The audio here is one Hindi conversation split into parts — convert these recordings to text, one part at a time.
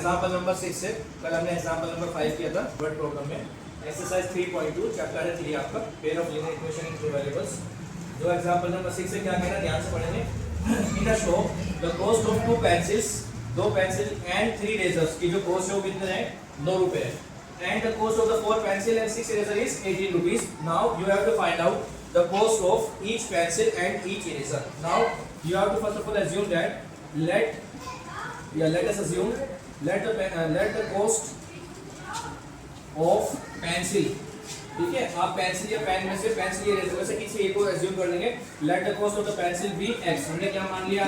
एग्जांपल नंबर 6 से। कल हमने एग्जांपल नंबर 5 किया था वर्ड प्रॉब्लम में। एक्सरसाइज 3.2 चैप्टर है 3 आपका, pair of linear equation in two variables. जो एग्जांपल नंबर 6 से क्या कहना, ध्यान से पढ़ेंगे। In a shop the cost of 2 pencils, 2 pencil and 3 erasers की जो कॉस्ट है वो कितने है, 9 रुपए है। And the cost of the 4 pencil and 6 eraser is 18 rupees. Now you have to find out the cost of each pencil and each eraser. Now you have to first of all assume that let us assume let the cost of pencil, ठीक है, आप पेंसिल या पेन में से, पेंसिल या इरेजर में से किसी एक को एज्यूम कर लेंगे। Let the cost of the pencil be x, हमने क्या मान लिया,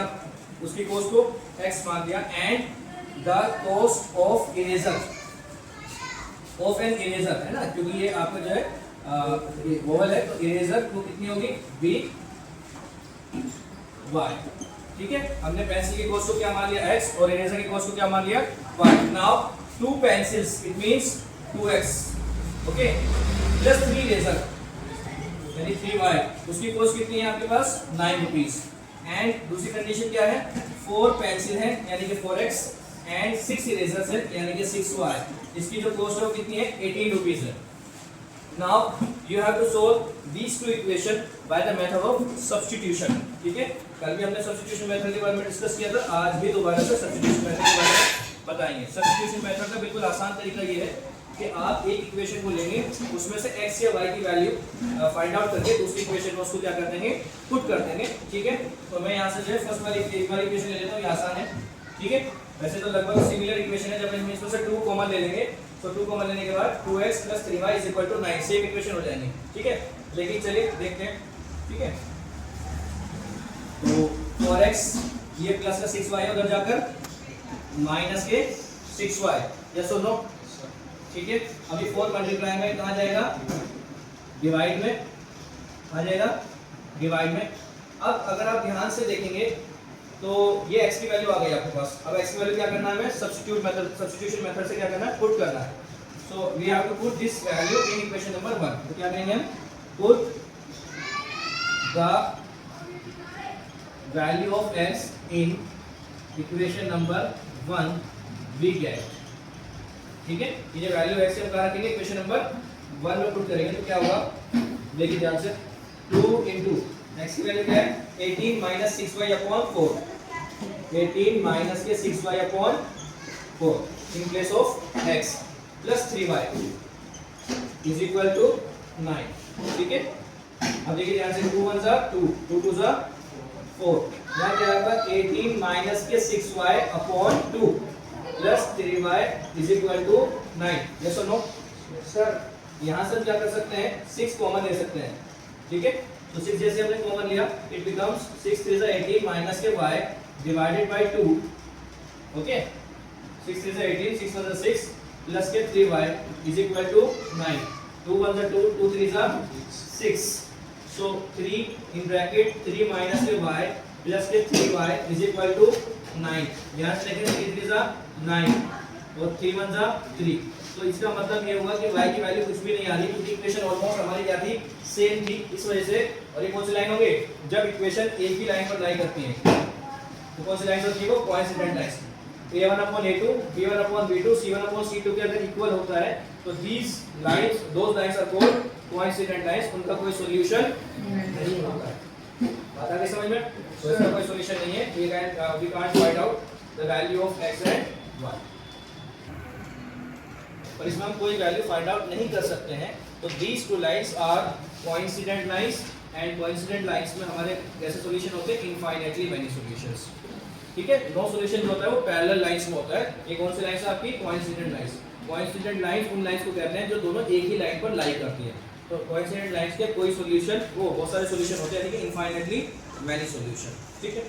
उसकी कॉस्ट को x मान लिया। And the cost of eraser, of an eraser है ना, क्योंकि ये आपका जो है वोवल है, तो इरेजर को कितनी होगी, बी वाई। ठीक है, हमने पेंसिल की कॉस्ट को क्या मान लिया, x, और इरेजर की कॉस्ट को क्या मान लिया, y। Now 2 pencils it means 2x, okay, plus 3 eraser यानी 3y, उसकी कॉस्ट कितनी है आपके पास, 9 रुपीस। एंड दूसरी कंडीशन क्या है, 4 पेंसिल है यानी कि 4x एंड 6 इरेजर्स है यानी कि 6y, इसकी जो कॉस्ट है वो कितनी है, 18 रुपीस है। Now you have to solve these two equation by the method of substitution। ठीक है, कल भी हमने substitution method के बारे में डिस्कस किया था, आज भी दोबारा से substitution method के बारे में बताएंगे। substitution method का बिल्कुल आसान तरीका ये है कि आप एक इक्वेशन को लेंगे, उसमें से x या y की वैल्यू फाइंड आउट करके दूसरी इक्वेशन में उसको क्या कर देंगे, पुट कर देंगे। ठीक है, तो मैं यहाँ से जो है फर्स्ट वाली इक्वेशन ले लेता हूँ, ये आसान है। ठीक है, वैसे तो लगभग सिमिलर इक्वेशन है, जब हम इसमें से 2 कॉमन ले लेंगे तो 2 कॉमन लेने के बाद 2x + 3y = 9, सेम इक्वेशन हो जाएंगे। ठीक है, लेकिन चलिए देखते हैं। ठीक है, तो 4x ये प्लस का 6y है, उधर जाकर माइनस के 6y, यस और नो। ठीक है, अभी 4 मल्टीप्लाई में कहाँ जाएगा, डिवाइड में आ जाएगा, डिवाइड में। अब अगर आप ध्यान से देखेंगे तो ये x की वैल्यू आ गई आपके पास। अब x की वैल्यू क्या करना है, हमें सब्स्टिट्यूट मेथड, सब्स्टिट्यूशन मेथड से क्या करना है, पुट करना है। So we have to put this value in equation number 1। तो क्या करेंगे हम, put the value of x in equation number 1 we get. ठीक है, ये जो वैल्यू x हम कहां रखेंगे, इक्वेशन नंबर 1 में पुट करेंगे तो क्या होगा, देखिए ध्यान से, 2 * x की वैल्यू क्या है, 18 - 6y/4, 18 - के 6y/4 in place of x plus 3y = 9। ठीक है, अब देखिए ध्यान से, 2 × 1 = 2, 2 × 2 = 4, यहाँ क्या आएगा, 18 - के 6y/2 प्लस 3y = 9, यस और नो। सर यहाँ से क्या कर सकते हैं, 6 कॉमन ले सकते हैं। ठीक है, तो 6 जैसे हमने कॉमन लिया, इट बिकम्स 6 × 3 = 18 माइनस के y divided by 2। Okay, 6 × 3 = 18, 6 × 1 = 6 plus के 3y = 9, 2 × 1 = 2, 2 × 3 = 6। So 3 in bracket 3 minus के y प्लस के 3y = 9। यहां से देखें 3 × 3 = 9 और 3 × 1 = 3। तो इसका मतलब ये होगा कि y की वैल्यू कुछ भी नहीं आ रही, क्योंकि इक्वेशन ऑलमोस्ट हमारी क्या थी, सेम थी, इस वजह से। और ये कौन सी लाइन होगी, जब इक्वेशन एक ही लाइन पर लाई करती है, तो कौन सी लाइन होती है, वो coincident line. a1/a2, b1/b2, c1/c2 के अगर इक्वल होता है तो these lines, those lines are called coincident lines, उनका कोई सॉल्यूशन नहीं होता है। बात आ गई समझ में, तो इसका कोई सॉल्यूशन नहीं है। we can't find out the value of x and y, और इसमें हम कोई वैल्यू फाइंड आउट नहीं कर सकते हैं। तो these two lines are coincident lines, and coincident lines में हमारे कैसे सॉल्यूशन होते हैं, इनफाइनाइटली मेनी सॉल्यूशंस। ठीक है, नो सॉल्यूशन जो होता है वो पैरेलल लाइंस में होता है। ये कौन सी लाइंस है आपकी, कोइंसिडेंट लाइंस। कोइंसिडेंट लाइंस उन लाइंस को कहते हैं जो दोनों एक ही लाइन पर लाई करती है। तो कोइंसिडेंट लाइंस के कोई सॉल्यूशन, वो बहुत सारे सॉल्यूशन होते हैं, लेकिन इनफाइनाइटली मेनी सॉल्यूशन। ठीक है।